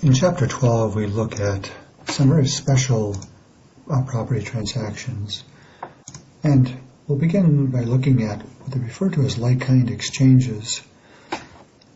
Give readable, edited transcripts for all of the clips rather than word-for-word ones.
In Chapter 12, we look at some very special property transactions, and we'll begin by looking at what they refer to as like-kind exchanges.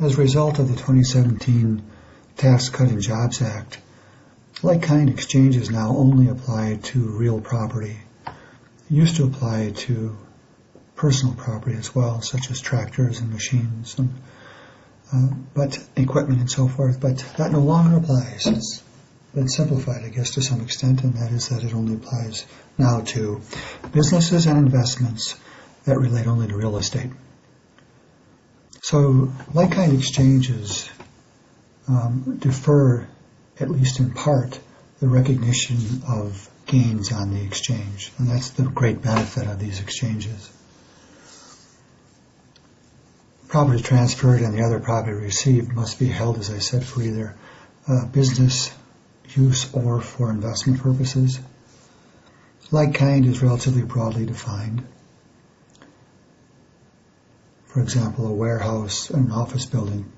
As a result of the 2017 Tax Cut and Jobs Act, like-kind exchanges now only apply to real property. It used to apply to personal property as well, such as tractors and machines and but equipment and so forth, but that no longer applies. It's been simplified, I guess, to some extent, and that is that it only applies now to businesses and investments that relate only to real estate. So like-kind exchanges defer, at least in part, the recognition of gains on the exchange, and that's the great benefit of these exchanges. Property transferred and the other property received must be held, as I said, for either business use or for investment purposes. Like-kind is relatively broadly defined. For example, a warehouse and an office building,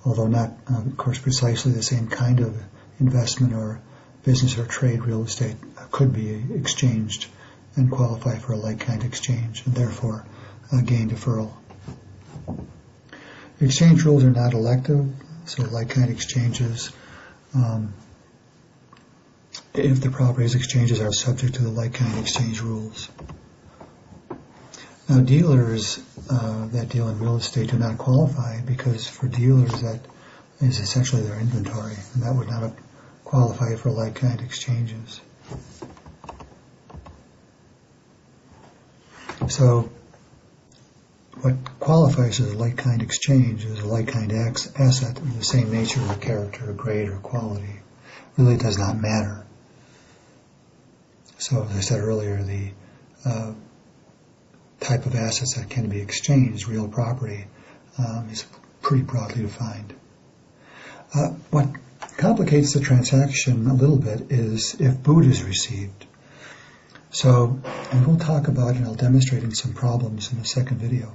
although not, of course, precisely the same kind of investment or business or trade, real estate could be exchanged and qualify for a like-kind exchange, and therefore a gain deferral. Exchange rules are not elective, so like-kind exchanges, if the properties exchanges are subject to the like-kind exchange rules. Now, dealers that deal in real estate do not qualify, because for dealers that is essentially their inventory, and that would not qualify for like-kind exchanges. So what qualifies as a like-kind exchange is a like-kind asset of the same nature or character or grade or quality. Really does not matter. So as I said earlier, the type of assets that can be exchanged, real property, is pretty broadly defined. What complicates the transaction a little bit is if boot is received. So, and we'll talk about it and I'll demonstrate in some problems in the second video.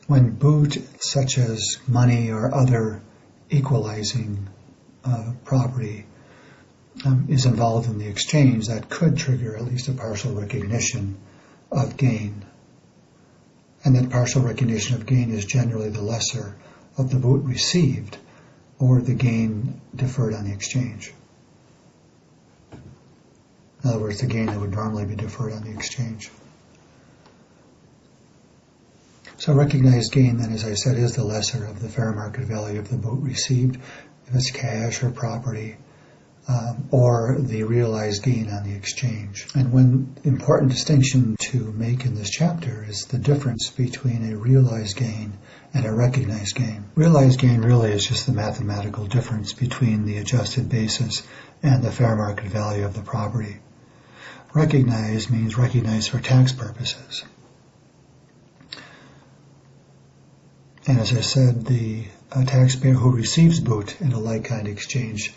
When boot, such as money or other equalizing property, is involved in the exchange, that could trigger at least a partial recognition of gain. And that partial recognition of gain is generally the lesser of the boot received or the gain deferred on the exchange. In other words, the gain that would normally be deferred on the exchange. So recognized gain, then, as I said, is the lesser of the fair market value of the boot received, if it's cash or property, or the realized gain on the exchange. And one important distinction to make in this chapter is the difference between a realized gain and a recognized gain. Realized gain really is just the mathematical difference between the adjusted basis and the fair market value of the property. Recognized means recognized for tax purposes. And as I said, the taxpayer who receives boot in a like-kind exchange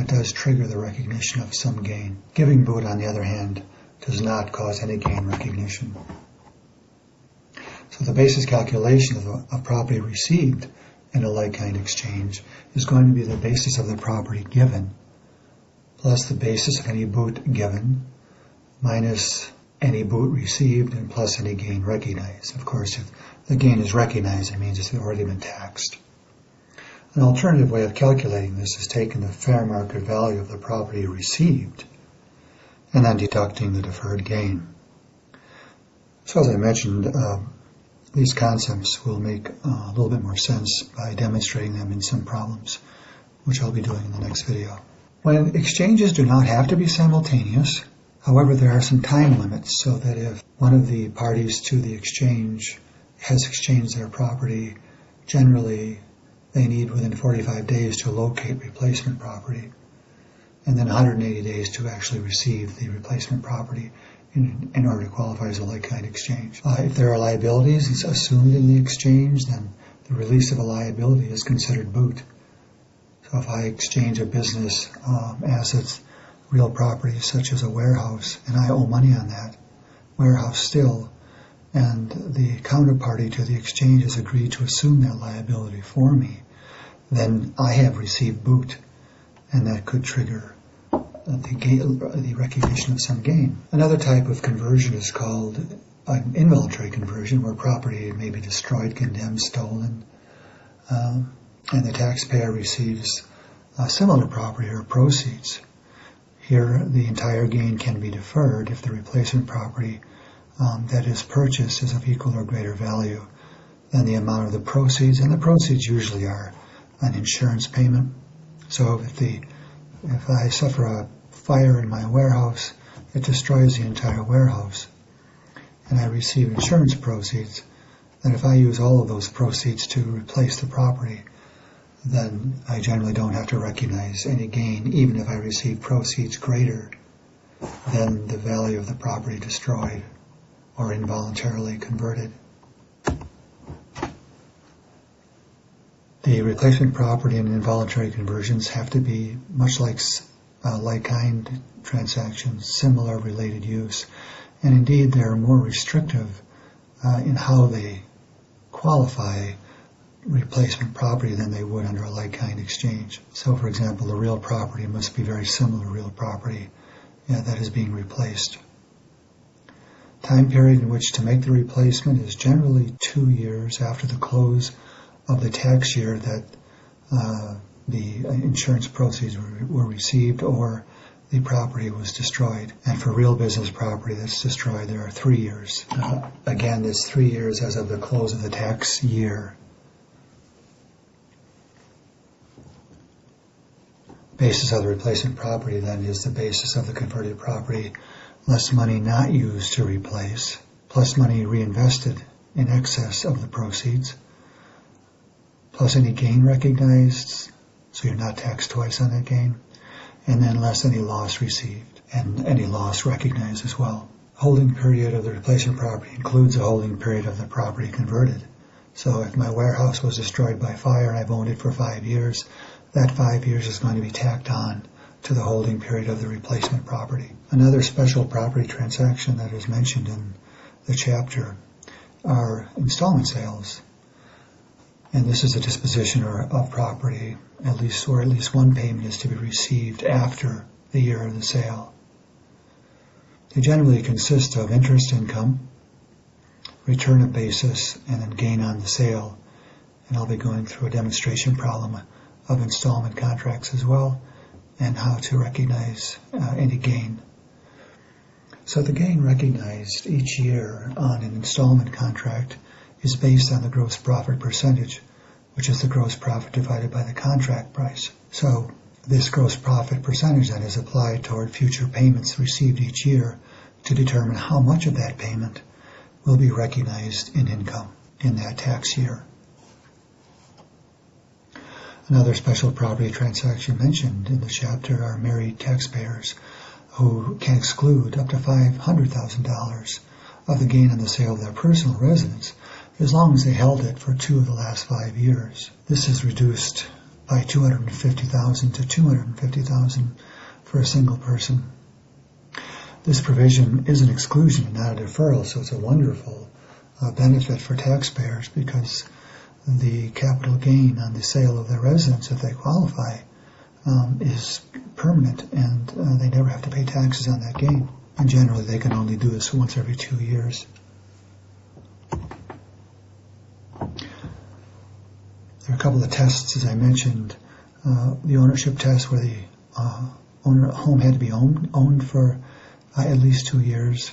does trigger the recognition of some gain. Giving boot, on the other hand, does not cause any gain recognition. So the basis calculation of property received in a like-kind exchange is going to be the basis of the property given, plus the basis of any boot given, minus any boot received, and plus any gain recognized. Of course, if the gain is recognized, it means it's already been taxed. An alternative way of calculating this is taking the fair market value of the property received and then deducting the deferred gain. So as I mentioned, these concepts will make a little bit more sense by demonstrating them in some problems, which I'll be doing in the next video. When exchanges do not have to be simultaneous, however, there are some time limits, so that if one of the parties to the exchange has exchanged their property, generally they need within 45 days to locate replacement property, and then 180 days to actually receive the replacement property in order to qualify as a like-kind exchange. If there are liabilities assumed in the exchange, then the release of a liability is considered boot. So if I exchange a business assets, real property such as a warehouse, and I owe money on that warehouse still, and the counterparty to the exchange has agreed to assume that liability for me, then I have received boot, and that could trigger the recognition of some gain. Another type of conversion is called an involuntary conversion, where property may be destroyed, condemned, stolen, and the taxpayer receives similar property or proceeds. Here, the entire gain can be deferred if the replacement property that is purchased is of equal or greater value than the amount of the proceeds, and the proceeds usually are an insurance payment. So if I suffer a fire in my warehouse, it destroys the entire warehouse, and I receive insurance proceeds, then if I use all of those proceeds to replace the property, then I generally don't have to recognize any gain, even if I receive proceeds greater than the value of the property destroyed or involuntarily converted. The replacement property and involuntary conversions have to be much like like-kind transactions, similar related use, and indeed they're more restrictive in how they qualify replacement property than they would under a like-kind exchange. So, for example, the real property must be very similar to real property that is being replaced. Time period in which to make the replacement is generally 2 years after the close of the tax year that the insurance proceeds were received or the property was destroyed. And for real business property that's destroyed, there are 3 years. Again, it's 3 years as of the close of the tax year. Basis of the replacement property then is the basis of the converted property, less money not used to replace, plus money reinvested in excess of the proceeds, plus any gain recognized, so you're not taxed twice on that gain, and then less any loss received, and any loss recognized as well. Holding period of the replacement property includes the holding period of the property converted. So if my warehouse was destroyed by fire and I've owned it for 5 years, that 5 years is going to be tacked on to the holding period of the replacement property. Another special property transaction that is mentioned in the chapter are installment sales. And this is a disposition of property, at least one payment is to be received after the year of the sale. They generally consist of interest income, return of basis, and then gain on the sale. And I'll be going through a demonstration problem of installment contracts as well, and how to recognize any gain. So the gain recognized each year on an installment contract is based on the gross profit percentage, which is the gross profit divided by the contract price. So this gross profit percentage then is applied toward future payments received each year to determine how much of that payment will be recognized in income in that tax year. Another special property transaction mentioned in the chapter are married taxpayers who can exclude up to $500,000 of the gain on the sale of their personal residence as long as they held it for 2 of the last 5 years. This is reduced by $250,000 to $250,000 for a single person. This provision is an exclusion and not a deferral, so it's a wonderful benefit for taxpayers because the capital gain on the sale of their residence, if they qualify, is permanent, and they never have to pay taxes on that gain. And generally, they can only do this once every 2 years. There are a couple of tests, as I mentioned. The ownership test, where the home had to be owned for at least 2 years,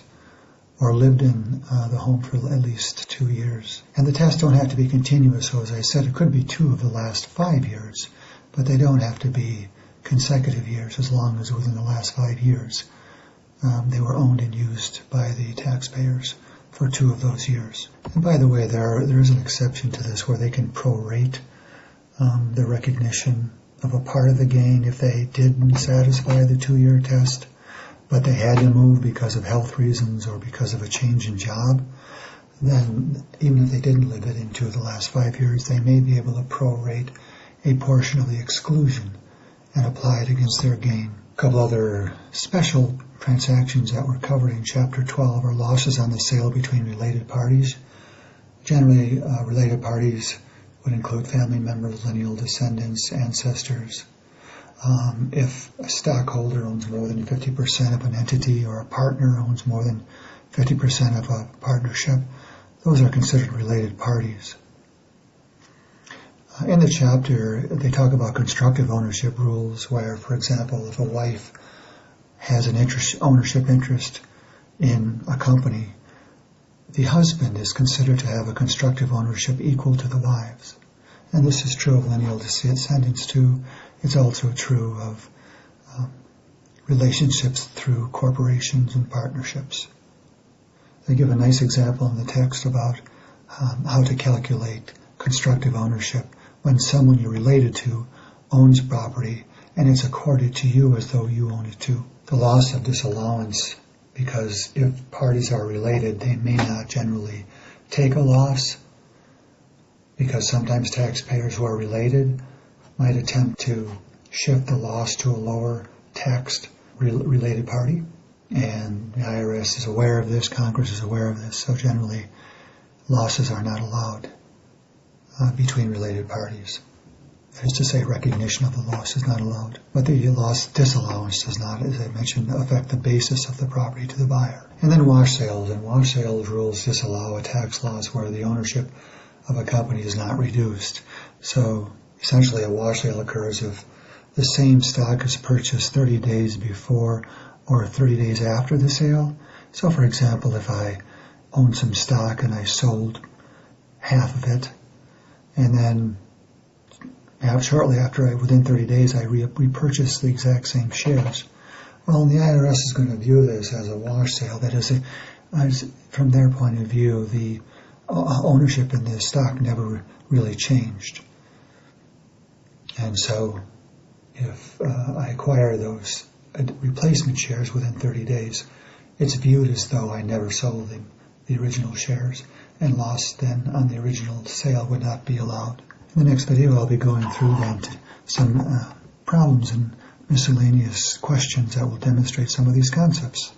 or lived in the home for at least 2 years. And the tests don't have to be continuous, so as I said, it could be 2 of the last 5 years, but they don't have to be consecutive years as long as within the last 5 years they were owned and used by the taxpayers for 2 of those years. And by the way, there is an exception to this where they can prorate the recognition of a part of the gain if they didn't satisfy the 2-year test, but they had to move because of health reasons or because of a change in job. Then even if they didn't live it in 2 of the last 5 years, they may be able to prorate a portion of the exclusion and apply it against their gain. A couple other special transactions that were covered in Chapter 12 are losses on the sale between related parties. Generally, related parties would include family members, lineal descendants, ancestors. If a stockholder owns more than 50% of an entity or a partner owns more than 50% of a partnership, those are considered related parties. In the chapter, they talk about constructive ownership rules where, for example, if a wife has an ownership interest in a company, the husband is considered to have a constructive ownership equal to the wives. And this is true of lineal descendants too. It's also true of relationships through corporations and partnerships. They give a nice example in the text about how to calculate constructive ownership when someone you're related to owns property and it's accorded to you as though you own it too. The loss of disallowance, because if parties are related, they may not generally take a loss, because sometimes taxpayers who are related might attempt to shift the loss to a lower taxed related party. And the IRS is aware of this, Congress is aware of this, so generally losses are not allowed between related parties. That is to say, recognition of the loss is not allowed. But the loss disallowance does not, as I mentioned, affect the basis of the property to the buyer. And then wash sales. And wash sales rules disallow a tax loss where the ownership of a company is not reduced. So essentially a wash sale occurs if the same stock is purchased 30 days before or 30 days after the sale. So for example, if I own some stock and I sold half of it, and then shortly after, within 30 days, I repurchase the exact same shares. Well, the IRS is going to view this as a wash sale. That is, from their point of view, the ownership in the stock never really changed. And so, if I acquire those replacement shares within 30 days, it's viewed as though I never sold the original shares, and loss then on the original sale would not be allowed. In the next video, I'll be going through then some problems and miscellaneous questions that will demonstrate some of these concepts.